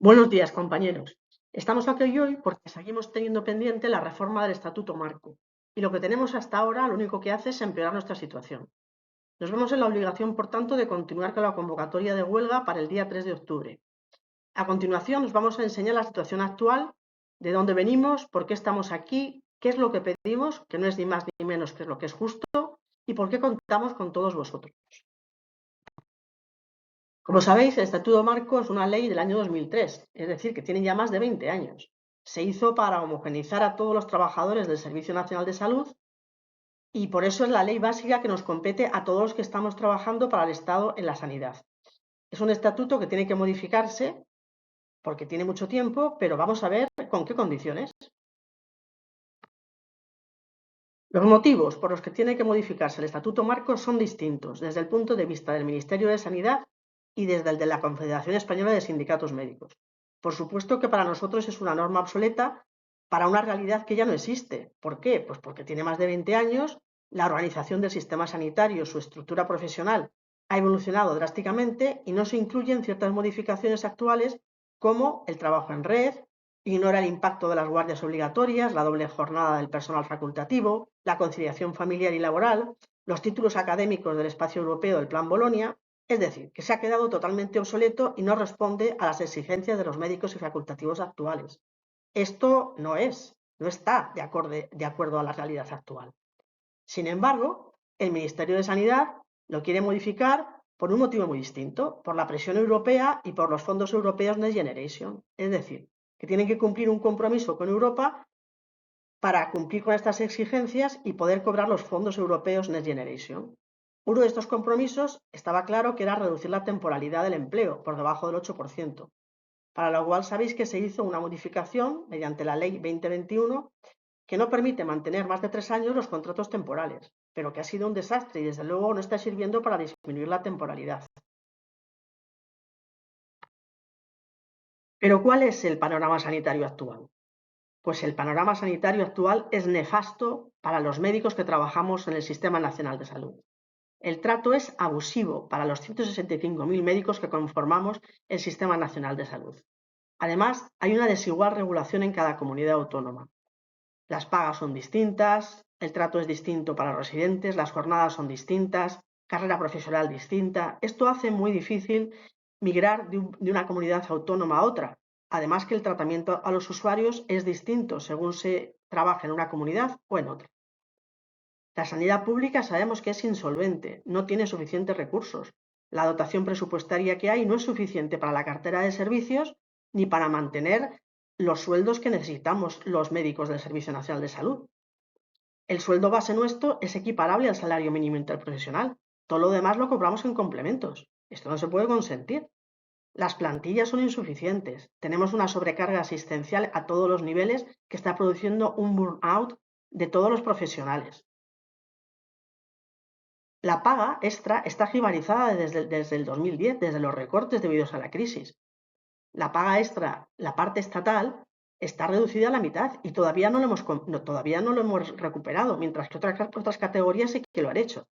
Buenos días, compañeros. Estamos aquí hoy porque seguimos teniendo pendiente la reforma del Estatuto Marco y lo que tenemos hasta ahora lo único que hace es empeorar nuestra situación. Nos vemos en la obligación, por tanto, de continuar con la convocatoria de huelga para el día 3 de octubre. A continuación, nos vamos a enseñar la situación actual, de dónde venimos, por qué estamos aquí, qué es lo que pedimos, que no es ni más ni menos que lo que es justo, y por qué contamos con todos vosotros. Como sabéis, el Estatuto Marco es una ley del año 2003, es decir, que tiene ya más de 20 años. Se hizo para homogeneizar a todos los trabajadores del Servicio Nacional de Salud y por eso es la ley básica que nos compete a todos los que estamos trabajando para el Estado en la sanidad. Es un estatuto que tiene que modificarse porque tiene mucho tiempo, pero vamos a ver con qué condiciones. Los motivos por los que tiene que modificarse el Estatuto Marco son distintos desde el punto de vista del Ministerio de Sanidad y desde el de la Confederación Española de Sindicatos Médicos. Por supuesto que para nosotros es una norma obsoleta para una realidad que ya no existe. ¿Por qué? Pues porque tiene más de 20 años, la organización del sistema sanitario, su estructura profesional ha evolucionado drásticamente y no se incluyen ciertas modificaciones actuales como el trabajo en red, ignora el impacto de las guardias obligatorias, la doble jornada del personal facultativo, la conciliación familiar y laboral, los títulos académicos del espacio europeo del Plan Bolonia, es decir, que se ha quedado totalmente obsoleto y no responde a las exigencias de los médicos y facultativos actuales. Esto no está de acuerdo a la realidad actual. Sin embargo, el Ministerio de Sanidad lo quiere modificar por un motivo muy distinto, por la presión europea y por los fondos europeos Next Generation. Es decir, que tienen que cumplir un compromiso con Europa para cumplir con estas exigencias y poder cobrar los fondos europeos Next Generation. Uno de estos compromisos estaba claro que era reducir la temporalidad del empleo por debajo del 8%, para lo cual sabéis que se hizo una modificación mediante la Ley 2021 que no permite mantener más de 3 años los contratos temporales, pero que ha sido un desastre y desde luego no está sirviendo para disminuir la temporalidad. Pero ¿cuál es el panorama sanitario actual? Pues el panorama sanitario actual es nefasto para los médicos que trabajamos en el Sistema Nacional de Salud. El trato es abusivo para los 165.000 médicos que conformamos el Sistema Nacional de Salud. Además, hay una desigual regulación en cada comunidad autónoma. Las pagas son distintas, el trato es distinto para los residentes, las jornadas son distintas, carrera profesional distinta. Esto hace muy difícil migrar de una comunidad autónoma a otra. Además que el tratamiento a los usuarios es distinto según se trabaja en una comunidad o en otra. La sanidad pública sabemos que es insolvente, no tiene suficientes recursos. La dotación presupuestaria que hay no es suficiente para la cartera de servicios ni para mantener los sueldos que necesitamos los médicos del Servicio Nacional de Salud. El sueldo base nuestro es equiparable al salario mínimo interprofesional. Todo lo demás lo cobramos en complementos. Esto no se puede consentir. Las plantillas son insuficientes. Tenemos una sobrecarga asistencial a todos los niveles que está produciendo un burnout de todos los profesionales. La paga extra está jibarizada desde el 2010, desde los recortes debidos a la crisis. La paga extra, la parte estatal, está reducida a la mitad y todavía no lo hemos recuperado, mientras que otras categorías sí que lo han hecho.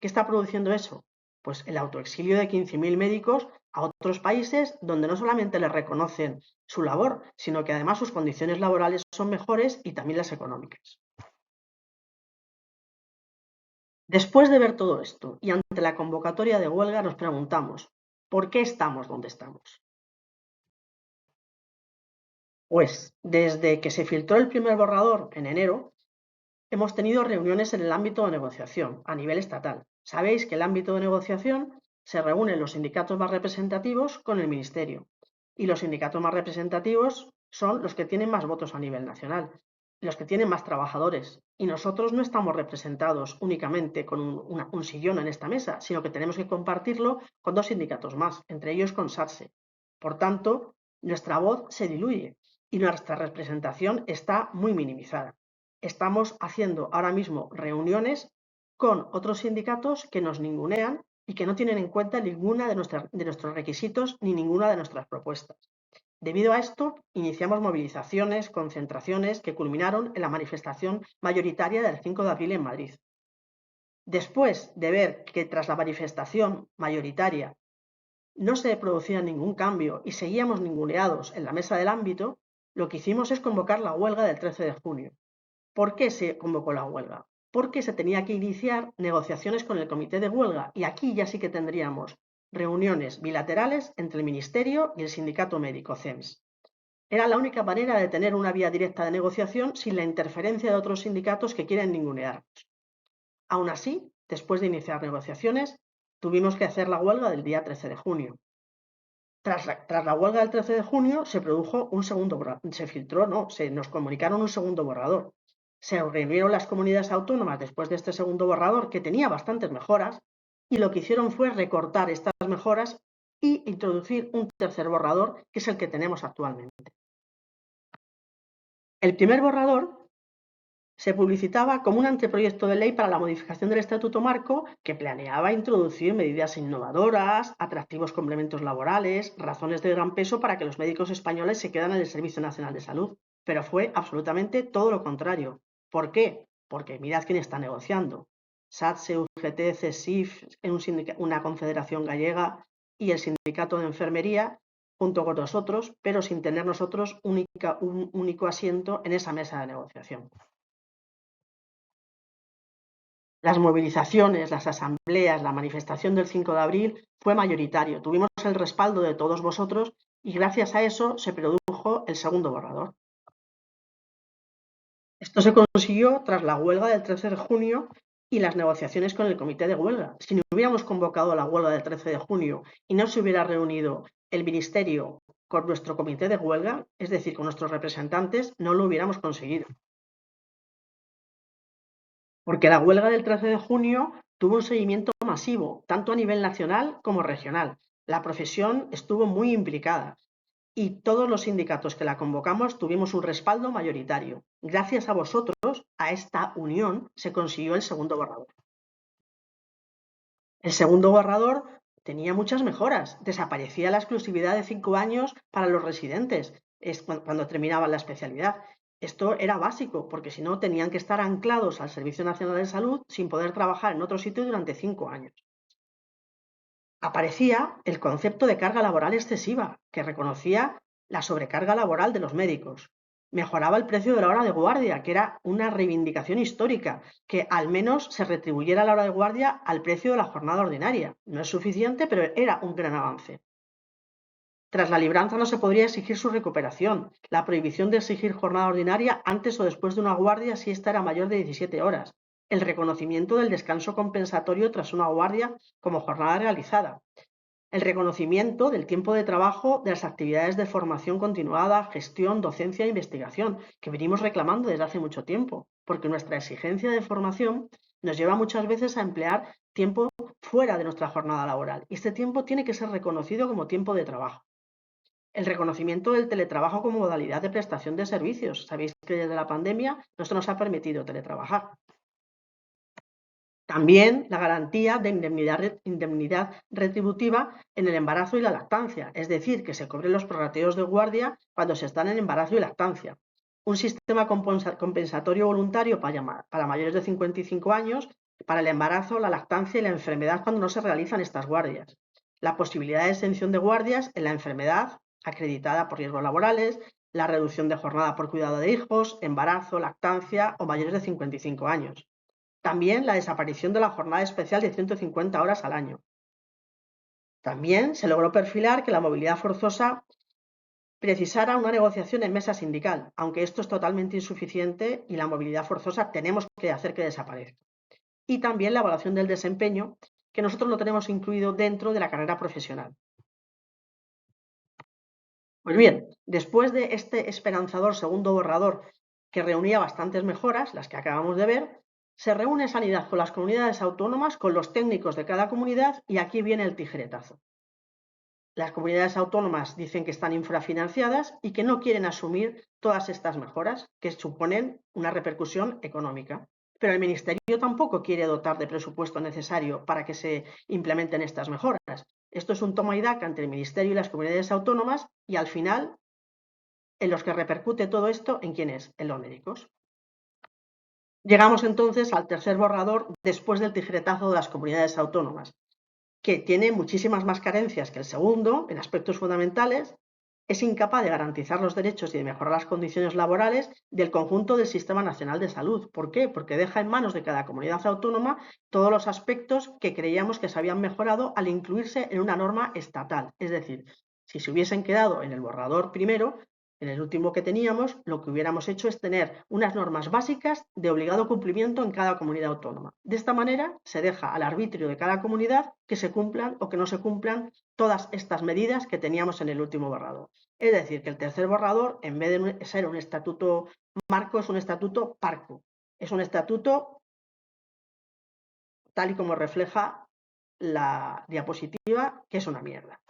¿Qué está produciendo eso? Pues el autoexilio de 15.000 médicos a otros países donde no solamente les reconocen su labor, sino que además sus condiciones laborales son mejores y también las económicas. Después de ver todo esto y ante la convocatoria de huelga nos preguntamos, ¿por qué estamos donde estamos? Pues desde que se filtró el primer borrador en enero, hemos tenido reuniones en el ámbito de negociación a nivel estatal. Sabéis que el ámbito de negociación se reúnen los sindicatos más representativos con el Ministerio y los sindicatos más representativos son los que tienen más votos a nivel nacional, los que tienen más trabajadores. Y nosotros no estamos representados únicamente con un sillón en esta mesa, sino que tenemos que compartirlo con 2 sindicatos más, entre ellos con SATSE. Por tanto, nuestra voz se diluye y nuestra representación está muy minimizada. Estamos haciendo ahora mismo reuniones con otros sindicatos que nos ningunean y que no tienen en cuenta ninguna de nuestros requisitos ni ninguna de nuestras propuestas. Debido a esto, iniciamos movilizaciones, concentraciones que culminaron en la manifestación mayoritaria del 5 de abril en Madrid. Después de ver que tras la manifestación mayoritaria no se producía ningún cambio y seguíamos ninguneados en la mesa del ámbito, lo que hicimos es convocar la huelga del 13 de junio. ¿Por qué se convocó la huelga? Porque se tenía que iniciar negociaciones con el comité de huelga y aquí ya sí que tendríamos reuniones bilaterales entre el Ministerio y el Sindicato Médico CEMS. Era la única manera de tener una vía directa de negociación sin la interferencia de otros sindicatos que quieren ningunearnos. Aún así, después de iniciar negociaciones, tuvimos que hacer la huelga del día 13 de junio. Tras la huelga del 13 de junio se produjo un segundo borrador, se filtró, no, se nos comunicaron un segundo borrador. Se reunieron las comunidades autónomas después de este segundo borrador, que tenía bastantes mejoras, y lo que hicieron fue recortar estas mejoras y introducir un tercer borrador, que es el que tenemos actualmente. El primer borrador se publicitaba como un anteproyecto de ley para la modificación del Estatuto Marco que planeaba introducir medidas innovadoras, atractivos complementos laborales, razones de gran peso para que los médicos españoles se quedan en el Servicio Nacional de Salud. Pero fue absolutamente todo lo contrario. ¿Por qué? Porque mirad quién está negociando. SATSE, UGT, CESIF, una confederación gallega y el Sindicato de Enfermería junto con nosotros, pero sin tener nosotros un único asiento en esa mesa de negociación. Las movilizaciones, las asambleas, la manifestación del 5 de abril fue mayoritario. Tuvimos el respaldo de todos vosotros y gracias a eso se produjo el segundo borrador. Esto se consiguió tras la huelga del 13 de junio y las negociaciones con el comité de huelga. Si no hubiéramos convocado la huelga del 13 de junio y no se hubiera reunido el ministerio con nuestro comité de huelga, es decir, con nuestros representantes, no lo hubiéramos conseguido. Porque la huelga del 13 de junio tuvo un seguimiento masivo, tanto a nivel nacional como regional. La profesión estuvo muy implicada y todos los sindicatos que la convocamos tuvimos un respaldo mayoritario. Gracias a vosotros, a esta unión, se consiguió el segundo borrador. El segundo borrador tenía muchas mejoras. Desaparecía la exclusividad de 5 años para los residentes cuando terminaban la especialidad. Esto era básico, porque si no tenían que estar anclados al Servicio Nacional de Salud sin poder trabajar en otro sitio durante 5 años. Aparecía el concepto de carga laboral excesiva, que reconocía la sobrecarga laboral de los médicos. Mejoraba el precio de la hora de guardia, que era una reivindicación histórica, que al menos se retribuyera la hora de guardia al precio de la jornada ordinaria. No es suficiente, pero era un gran avance. Tras la libranza no se podría exigir su recuperación. La prohibición de exigir jornada ordinaria antes o después de una guardia si ésta era mayor de 17 horas. El reconocimiento del descanso compensatorio tras una guardia como jornada realizada. El reconocimiento del tiempo de trabajo de las actividades de formación continuada, gestión, docencia e investigación, que venimos reclamando desde hace mucho tiempo, porque nuestra exigencia de formación nos lleva muchas veces a emplear tiempo fuera de nuestra jornada laboral y este tiempo tiene que ser reconocido como tiempo de trabajo. El reconocimiento del teletrabajo como modalidad de prestación de servicios. Sabéis que desde la pandemia esto nos ha permitido teletrabajar. También la garantía de indemnidad retributiva en el embarazo y la lactancia, es decir, que se cobren los prorrateos de guardia cuando se están en embarazo y lactancia. Un sistema compensatorio voluntario para mayores de 55 años para el embarazo, la lactancia y la enfermedad cuando no se realizan estas guardias. La posibilidad de exención de guardias en la enfermedad acreditada por riesgos laborales, la reducción de jornada por cuidado de hijos, embarazo, lactancia o mayores de 55 años. También la desaparición de la jornada especial de 150 horas al año. También se logró perfilar que la movilidad forzosa precisara una negociación en mesa sindical, aunque esto es totalmente insuficiente y la movilidad forzosa tenemos que hacer que desaparezca. Y también la evaluación del desempeño, que nosotros lo tenemos incluido dentro de la carrera profesional. Pues bien, después de este esperanzador segundo borrador que reunía bastantes mejoras, las que acabamos de ver, se reúne Sanidad con las comunidades autónomas, con los técnicos de cada comunidad y aquí viene el tijeretazo. Las comunidades autónomas dicen que están infrafinanciadas y que no quieren asumir todas estas mejoras que suponen una repercusión económica. Pero el Ministerio tampoco quiere dotar de presupuesto necesario para que se implementen estas mejoras. Esto es un toma y daca entre el Ministerio y las comunidades autónomas y al final en los que repercute todo esto, ¿en quién es? En los médicos. Llegamos entonces al tercer borrador después del tijeretazo de las comunidades autónomas. que tiene muchísimas más carencias que el segundo en aspectos fundamentales, es incapaz de garantizar los derechos y de mejorar las condiciones laborales del conjunto del Sistema Nacional de Salud. ¿Por qué? Porque deja en manos de cada comunidad autónoma todos los aspectos que creíamos que se habían mejorado al incluirse en una norma estatal. Es decir, si se hubiesen quedado en el borrador primero, en el último que teníamos, lo que hubiéramos hecho es tener unas normas básicas de obligado cumplimiento en cada comunidad autónoma. De esta manera se deja al arbitrio de cada comunidad que se cumplan o que no se cumplan todas estas medidas que teníamos en el último borrador. Es decir, que el tercer borrador, en vez de ser un estatuto marco, es un estatuto parco. Es un estatuto tal y como refleja la diapositiva, que es una mierda.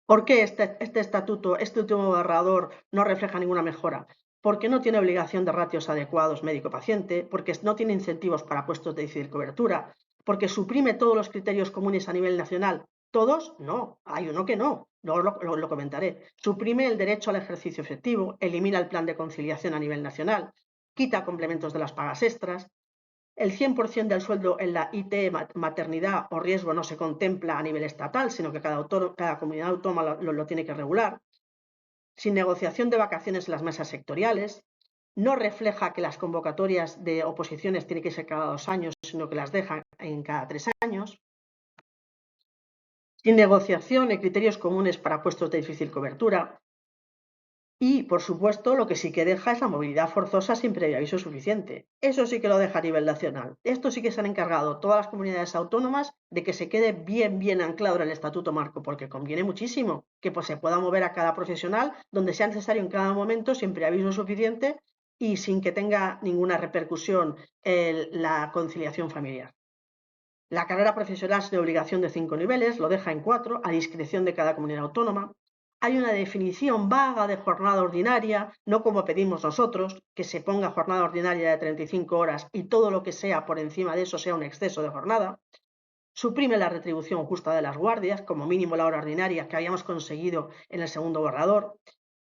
¿Por qué este estatuto, este último borrador, no refleja ninguna mejora? Porque no tiene obligación de ratios adecuados médico-paciente, porque no tiene incentivos para puestos de difícil cobertura, porque suprime todos los criterios comunes a nivel nacional. ¿Todos? No, hay uno que no, luego lo comentaré. Suprime el derecho al ejercicio efectivo, elimina el plan de conciliación a nivel nacional, quita complementos de las pagas extras, el 100% del sueldo en la IT, maternidad o riesgo no se contempla a nivel estatal, sino que cada comunidad autónoma lo tiene que regular. Sin negociación de vacaciones en las mesas sectoriales. No refleja que las convocatorias de oposiciones tienen que ser cada 2 años, sino que las dejan en cada 3 años. Sin negociación y criterios comunes para puestos de difícil cobertura. Y, por supuesto, lo que sí que deja es la movilidad forzosa sin previo aviso suficiente. Eso sí que lo deja a nivel nacional. Esto sí que se han encargado todas las comunidades autónomas de que se quede bien anclado en el Estatuto Marco, porque conviene muchísimo que se pueda mover a cada profesional donde sea necesario en cada momento sin preaviso suficiente y sin que tenga ninguna repercusión la conciliación familiar. La carrera profesional sin obligación de 5 niveles lo deja en 4, a discreción de cada comunidad autónoma. Hay una definición vaga de jornada ordinaria, no como pedimos nosotros, que se ponga jornada ordinaria de 35 horas y todo lo que sea por encima de eso sea un exceso de jornada. Suprime la retribución justa de las guardias, como mínimo la hora ordinaria que habíamos conseguido en el segundo borrador.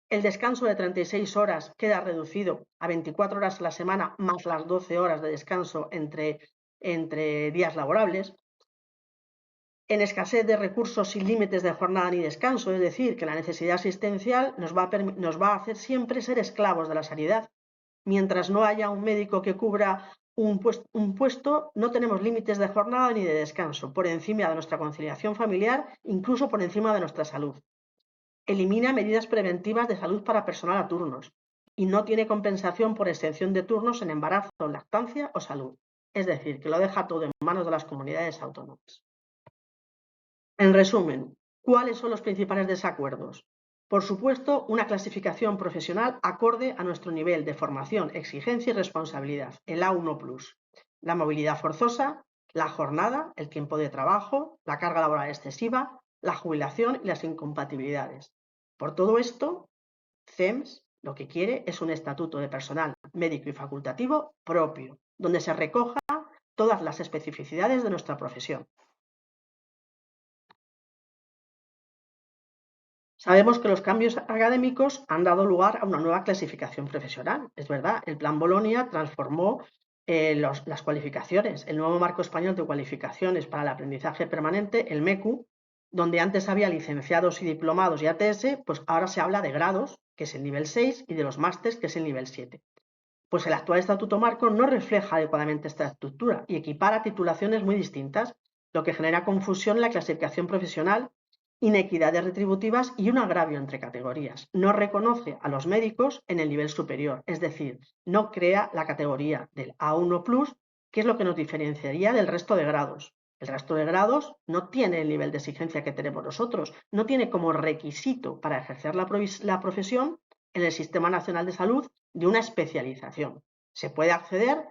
El descanso de 36 horas queda reducido a 24 horas a la semana más las 12 horas de descanso entre días laborables. En escasez de recursos sin límites de jornada ni descanso, es decir, que la necesidad asistencial nos va a hacer siempre ser esclavos de la sanidad. Mientras no haya un médico que cubra un puesto, no tenemos límites de jornada ni de descanso, por encima de nuestra conciliación familiar, incluso por encima de nuestra salud. Elimina medidas preventivas de salud para personal a turnos y no tiene compensación por extensión de turnos en embarazo, lactancia o salud. Es decir, que lo deja todo en manos de las comunidades autónomas. En resumen, ¿cuáles son los principales desacuerdos? Por supuesto, una clasificación profesional acorde a nuestro nivel de formación, exigencia y responsabilidad, el A1+. La movilidad forzosa, la jornada, el tiempo de trabajo, la carga laboral excesiva, la jubilación y las incompatibilidades. Por todo esto, CEMS lo que quiere es un estatuto de personal médico y facultativo propio, donde se recoja todas las especificidades de nuestra profesión. Sabemos que los cambios académicos han dado lugar a una nueva clasificación profesional. Es verdad, el Plan Bolonia transformó las cualificaciones. El nuevo marco español de cualificaciones para el aprendizaje permanente, el MECU, donde antes había licenciados y diplomados y ATS, pues ahora se habla de grados, que es el nivel 6, y de los másters, que es el nivel 7. Pues el actual estatuto marco no refleja adecuadamente esta estructura y equipara titulaciones muy distintas, lo que genera confusión en la clasificación profesional, inequidades retributivas y un agravio entre categorías. No reconoce a los médicos en el nivel superior, es decir, no crea la categoría del A1+, que es lo que nos diferenciaría del resto de grados. El resto de grados no tiene el nivel de exigencia que tenemos nosotros, no tiene como requisito para ejercer la profesión en el Sistema Nacional de Salud de una especialización. Se puede acceder,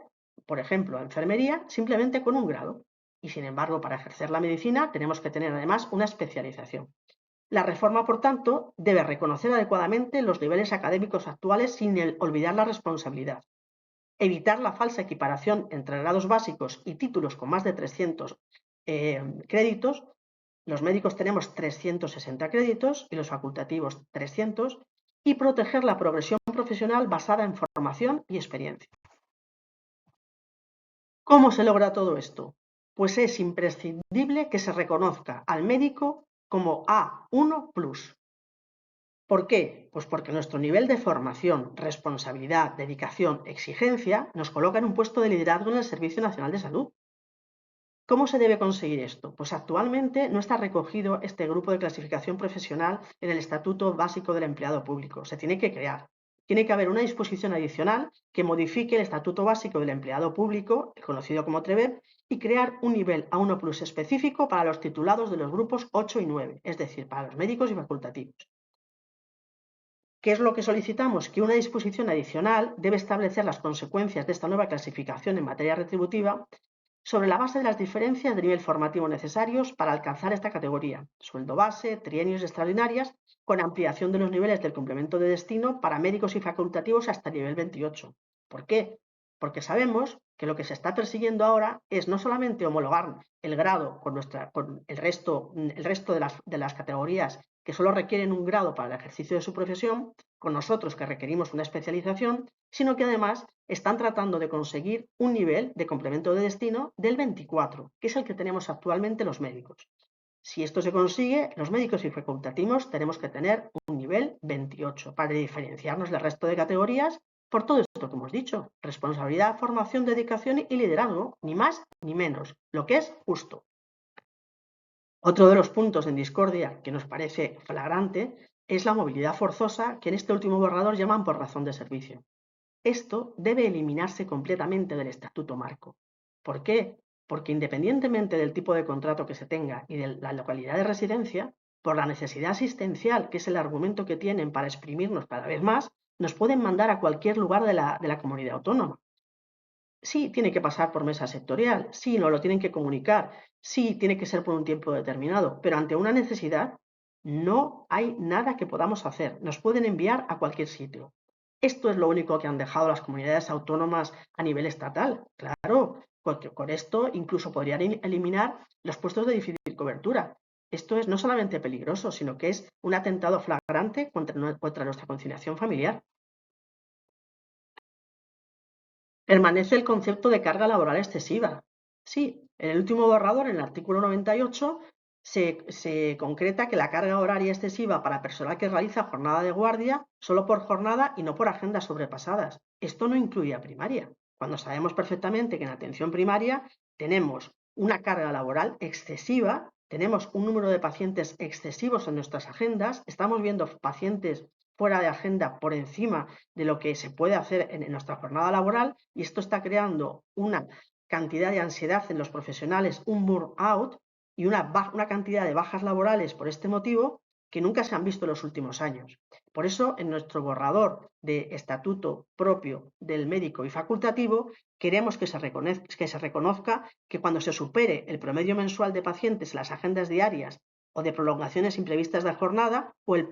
por ejemplo, a enfermería simplemente con un grado. Y, sin embargo, para ejercer la medicina tenemos que tener además una especialización. La reforma, por tanto, debe reconocer adecuadamente los niveles académicos actuales sin olvidar la responsabilidad. Evitar la falsa equiparación entre grados básicos y títulos con más de 300 créditos. Los médicos tenemos 360 créditos y los facultativos 300, y proteger la progresión profesional basada en formación y experiencia. ¿Cómo se logra todo esto? pues es imprescindible que se reconozca al médico como A1+. ¿Por qué? Pues porque nuestro nivel de formación, responsabilidad, dedicación, exigencia nos coloca en un puesto de liderazgo en el Servicio Nacional de Salud. ¿Cómo se debe conseguir esto? Pues actualmente no está recogido este grupo de clasificación profesional en el Estatuto Básico del Empleado Público. Se tiene que crear. Tiene que haber una disposición adicional que modifique el Estatuto Básico del Empleado Público, conocido como TREBEP, y crear un nivel A1+ específico para los titulados de los grupos 8 y 9, es decir, para los médicos y facultativos. ¿Qué es lo que solicitamos? Que una disposición adicional debe establecer las consecuencias de esta nueva clasificación en materia retributiva sobre la base de las diferencias de nivel formativo necesarios para alcanzar esta categoría, sueldo base, trienios extraordinarias, con ampliación de los niveles del complemento de destino para médicos y facultativos hasta el nivel 28. ¿Por qué? Porque sabemos que lo que se está persiguiendo ahora es no solamente homologar el grado con el resto de las categorías que solo requieren un grado para el ejercicio de su profesión, con nosotros que requerimos una especialización, sino que además están tratando de conseguir un nivel de complemento de destino del 24, que es el que tenemos actualmente los médicos. Si esto se consigue, los médicos y facultativos tenemos que tener un nivel 28 para diferenciarnos del resto de categorías por todo esto que hemos dicho: responsabilidad, formación, dedicación y liderazgo, ni más ni menos, lo que es justo. Otro de los puntos en discordia que nos parece flagrante es la movilidad forzosa, que en este último borrador llaman por razón de servicio. Esto debe eliminarse completamente del Estatuto Marco. ¿Por qué? Porque independientemente del tipo de contrato que se tenga y de la localidad de residencia, por la necesidad asistencial, que es el argumento que tienen para exprimirnos cada vez más, nos pueden mandar a cualquier lugar de la comunidad autónoma. Sí, tiene que pasar por mesa sectorial, sí, nos lo tienen que comunicar, sí, tiene que ser por un tiempo determinado, pero ante una necesidad no hay nada que podamos hacer. Nos pueden enviar a cualquier sitio. Esto es lo único que han dejado las comunidades autónomas a nivel estatal. Claro, porque con esto incluso podrían eliminar los puestos de difícil cobertura. Esto es no solamente peligroso, sino que es un atentado flagrante contra nuestra conciliación familiar. Permanece el concepto de carga laboral excesiva. Sí, en el último borrador, en el artículo 98, se concreta que la carga horaria excesiva para personal que realiza jornada de guardia solo por jornada y no por agendas sobrepasadas. Esto no incluye a primaria, cuando sabemos perfectamente que en atención primaria tenemos una carga laboral excesiva, tenemos un número de pacientes excesivos en nuestras agendas, estamos viendo pacientes fuera de agenda por encima de lo que se puede hacer en nuestra jornada laboral, y esto está creando una cantidad de ansiedad en los profesionales, un burnout y una cantidad de bajas laborales por este motivo que nunca se han visto en los últimos años. Por eso, en nuestro borrador de estatuto propio del médico y facultativo, queremos que se reconozca que cuando se supere el promedio mensual de pacientes en las agendas diarias o de prolongaciones imprevistas de jornada o el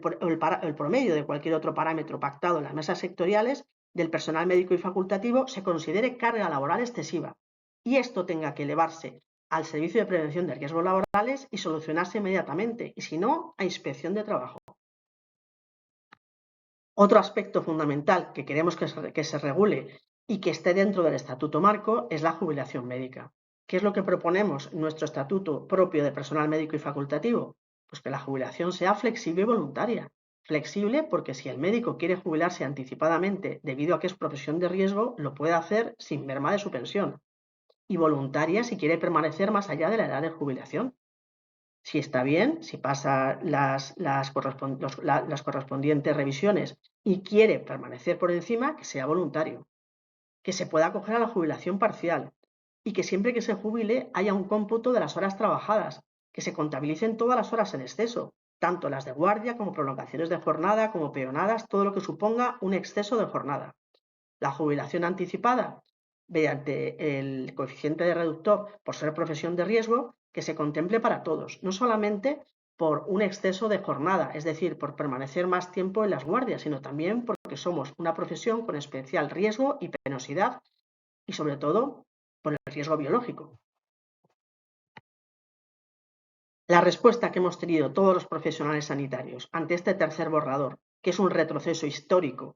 promedio de cualquier otro parámetro pactado en las mesas sectoriales del personal médico y facultativo se considere carga laboral excesiva, y esto tenga que elevarse al Servicio de Prevención de Riesgos Laborales y solucionarse inmediatamente, y si no, a Inspección de Trabajo. Otro aspecto fundamental que queremos que se regule y que esté dentro del Estatuto Marco es la jubilación médica. ¿Qué es lo que proponemos en nuestro estatuto propio de personal médico y facultativo? Pues que la jubilación sea flexible y voluntaria. Flexible porque si el médico quiere jubilarse anticipadamente debido a que es profesión de riesgo, lo puede hacer sin merma de su pensión. Y voluntaria si quiere permanecer más allá de la edad de jubilación. Si está bien, si pasa las correspondientes revisiones y quiere permanecer por encima, que sea voluntario, que se pueda acoger a la jubilación parcial y que siempre que se jubile haya un cómputo de las horas trabajadas, que se contabilicen todas las horas en exceso, tanto las de guardia como prolongaciones de jornada, como peonadas, todo lo que suponga un exceso de jornada. La jubilación anticipada, mediante el coeficiente de reductor por ser profesión de riesgo, que se contemple para todos, no solamente por un exceso de jornada, es decir, por permanecer más tiempo en las guardias, sino también porque somos una profesión con especial riesgo y penosidad y, sobre todo, por el riesgo biológico. La respuesta que hemos tenido todos los profesionales sanitarios ante este tercer borrador, que es un retroceso histórico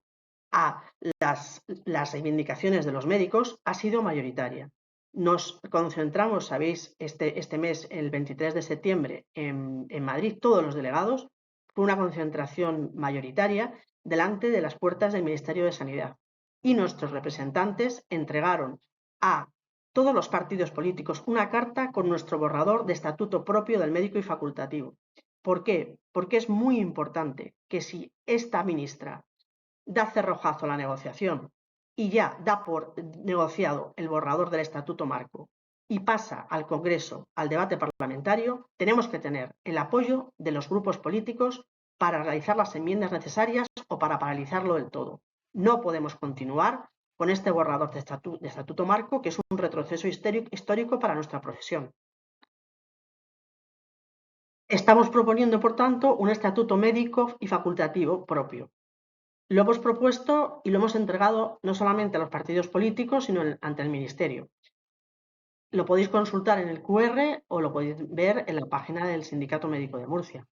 a las reivindicaciones de los médicos, ha sido mayoritaria. Nos concentramos, sabéis, este mes, el 23 de septiembre, en Madrid, todos los delegados, fue una concentración mayoritaria delante de las puertas del Ministerio de Sanidad. Y nuestros representantes entregaron a todos los partidos políticos una carta con nuestro borrador de estatuto propio del médico y facultativo. ¿Por qué? Porque es muy importante que si esta ministra da cerrojazo a la negociación y ya da por negociado el borrador del Estatuto Marco y pasa al Congreso, al debate parlamentario, tenemos que tener el apoyo de los grupos políticos para realizar las enmiendas necesarias o para paralizarlo del todo. No podemos continuar con este borrador de Estatuto Marco, que es un retroceso histórico para nuestra profesión. Estamos proponiendo, por tanto, un estatuto médico y facultativo propio. Lo hemos propuesto y lo hemos entregado no solamente a los partidos políticos, sino ante el Ministerio. Lo podéis consultar en el QR o lo podéis ver en la página del Sindicato Médico de Murcia.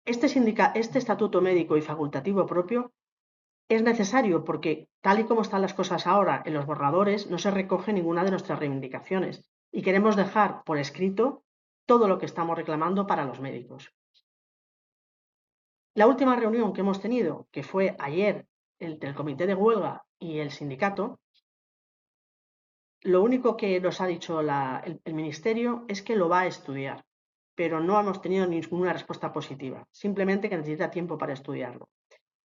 Este estatuto médico y facultativo propio es necesario porque, tal y como están las cosas ahora en los borradores, no se recoge ninguna de nuestras reivindicaciones y queremos dejar por escrito todo lo que estamos reclamando para los médicos. La última reunión que hemos tenido, que fue ayer entre el comité de huelga y el sindicato, lo único que nos ha dicho el ministerio es que lo va a estudiar, pero no hemos tenido ninguna respuesta positiva, simplemente que necesita tiempo para estudiarlo.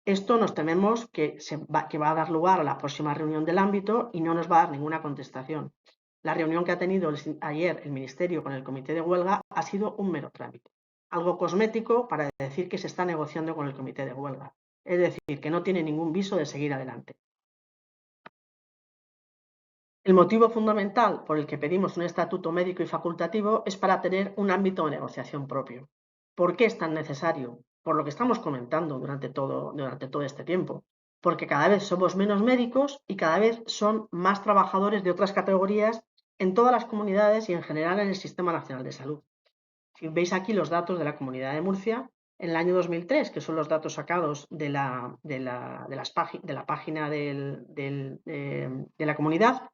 Esto nos tememos que va a dar lugar a la próxima reunión del ámbito y no nos va a dar ninguna contestación. La reunión que ha tenido ayer el ministerio con el comité de huelga ha sido un mero trámite, algo cosmético para decir que se está negociando con el comité de huelga, es decir, que no tiene ningún viso de seguir adelante. El motivo fundamental por el que pedimos un estatuto médico y facultativo es para tener un ámbito de negociación propio. ¿Por qué es tan necesario? Por lo que estamos comentando durante todo este tiempo. Porque cada vez somos menos médicos y cada vez son más trabajadores de otras categorías en todas las comunidades y en general en el Sistema Nacional de Salud. Si veis aquí los datos de la Comunidad de Murcia, en el año 2003, que son los datos sacados de la página de la comunidad,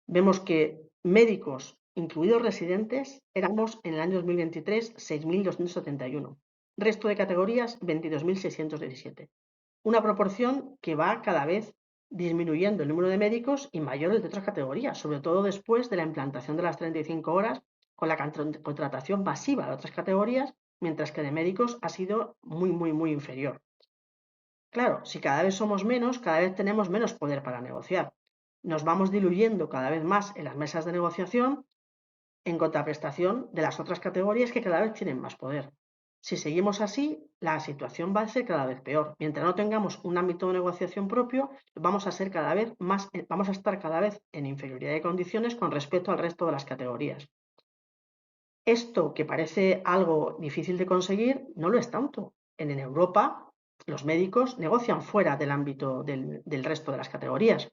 vemos que médicos, incluidos residentes, éramos en el año 2023 6.271. Resto de categorías 22.617. Una proporción que va cada vez disminuyendo el número de médicos y mayor el de otras categorías, sobre todo después de la implantación de las 35 horas con la contratación masiva de otras categorías, mientras que de médicos ha sido muy inferior. Claro, si cada vez somos menos, cada vez tenemos menos poder para negociar. Nos vamos diluyendo cada vez más en las mesas de negociación en contraprestación de las otras categorías que cada vez tienen más poder. Si seguimos así, la situación va a ser cada vez peor. Mientras no tengamos un ámbito de negociación propio, vamos a estar cada vez en inferioridad de condiciones con respecto al resto de las categorías. Esto, que parece algo difícil de conseguir, no lo es tanto. En Europa, los médicos negocian fuera del ámbito del resto de las categorías.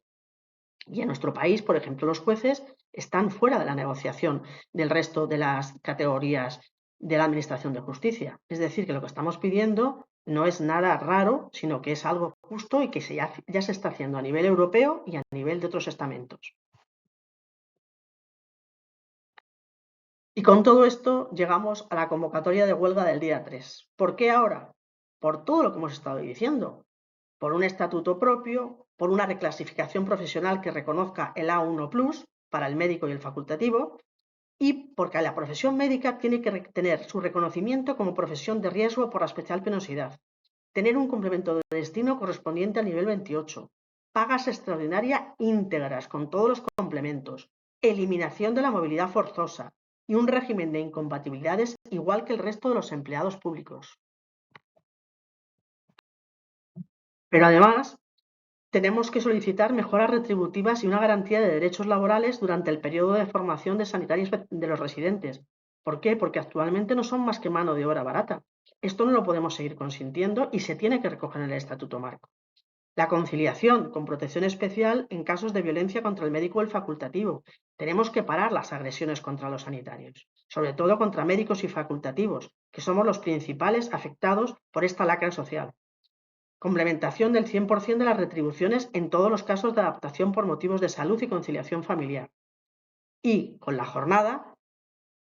Y en nuestro país, por ejemplo, los jueces están fuera de la negociación del resto de las categorías de la Administración de Justicia. Es decir, que lo que estamos pidiendo no es nada raro, sino que es algo justo y que ya se está haciendo a nivel europeo y a nivel de otros estamentos. Y con todo esto llegamos a la convocatoria de huelga del día 3. ¿Por qué ahora? Por todo lo que hemos estado diciendo. Por un estatuto propio, por una reclasificación profesional que reconozca el A1+ para el médico y el facultativo, y porque la profesión médica tiene que tener su reconocimiento como profesión de riesgo por la especial penosidad, tener un complemento de destino correspondiente al nivel 28, pagas extraordinarias íntegras con todos los complementos, eliminación de la movilidad forzosa y un régimen de incompatibilidades igual que el resto de los empleados públicos. Pero además, tenemos que solicitar mejoras retributivas y una garantía de derechos laborales durante el periodo de formación de sanitarios de los residentes. ¿Por qué? Porque actualmente no son más que mano de obra barata. Esto no lo podemos seguir consintiendo y se tiene que recoger en el Estatuto Marco. La conciliación con protección especial en casos de violencia contra el médico o el facultativo. Tenemos que parar las agresiones contra los sanitarios, sobre todo contra médicos y facultativos, que somos los principales afectados por esta lacra social. Complementación del 100% de las retribuciones en todos los casos de adaptación por motivos de salud y conciliación familiar. y con la jornada,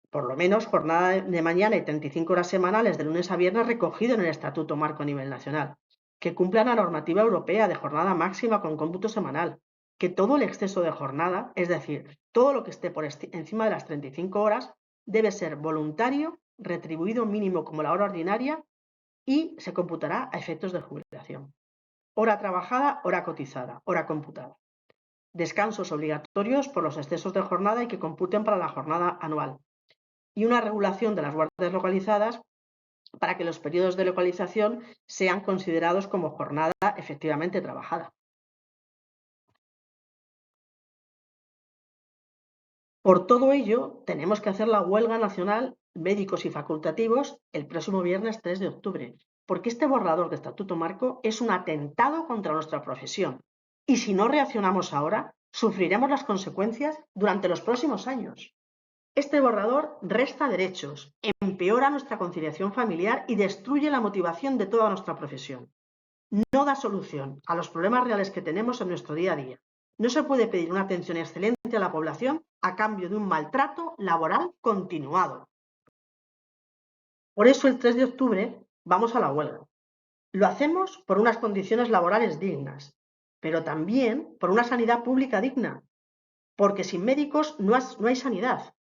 por lo menos jornada de mañana y 35 horas semanales de lunes a viernes recogido en el Estatuto Marco a nivel nacional, que cumplan la normativa europea de jornada máxima con cómputo semanal, que todo el exceso de jornada, es decir, todo lo que esté por encima de las 35 horas, debe ser voluntario, retribuido mínimo como la hora ordinaria y se computará a efectos de jubilación. Hora trabajada, hora cotizada, hora computada. Descansos obligatorios por los excesos de jornada y que computen para la jornada anual. Y una regulación de las guardias localizadas para que los periodos de localización sean considerados como jornada efectivamente trabajada. Por todo ello, tenemos que hacer la huelga nacional médicos y facultativos el próximo viernes 3 de octubre, porque este borrador de Estatuto Marco es un atentado contra nuestra profesión. Y si no reaccionamos ahora, sufriremos las consecuencias durante los próximos años. Este borrador resta derechos, empeora nuestra conciliación familiar y destruye la motivación de toda nuestra profesión. No da solución a los problemas reales que tenemos en nuestro día a día. No se puede pedir una atención excelente a la población a cambio de un maltrato laboral continuado. Por eso el 3 de octubre vamos a la huelga. Lo hacemos por unas condiciones laborales dignas, pero también por una sanidad pública digna, porque sin médicos no hay sanidad.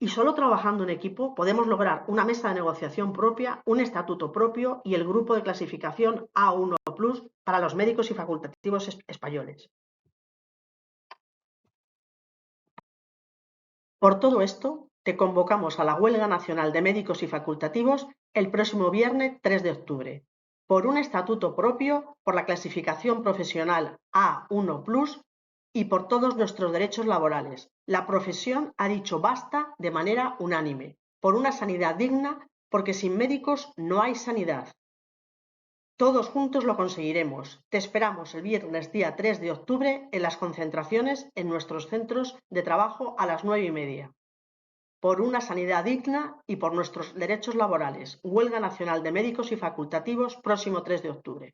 Y solo trabajando en equipo podemos lograr una mesa de negociación propia, un estatuto propio y el grupo de clasificación A1 Plus para los médicos y facultativos españoles. Por todo esto, te convocamos a la huelga nacional de médicos y facultativos el próximo viernes 3 de octubre, por un estatuto propio, por la clasificación profesional A1 Plus y por todos nuestros derechos laborales. La profesión ha dicho basta de manera unánime, por una sanidad digna, porque sin médicos no hay sanidad. Todos juntos lo conseguiremos. Te esperamos el viernes día 3 de octubre en las concentraciones en nuestros centros de trabajo a las 9:30. Por una sanidad digna y por nuestros derechos laborales. Huelga Nacional de Médicos y Facultativos, próximo 3 de octubre.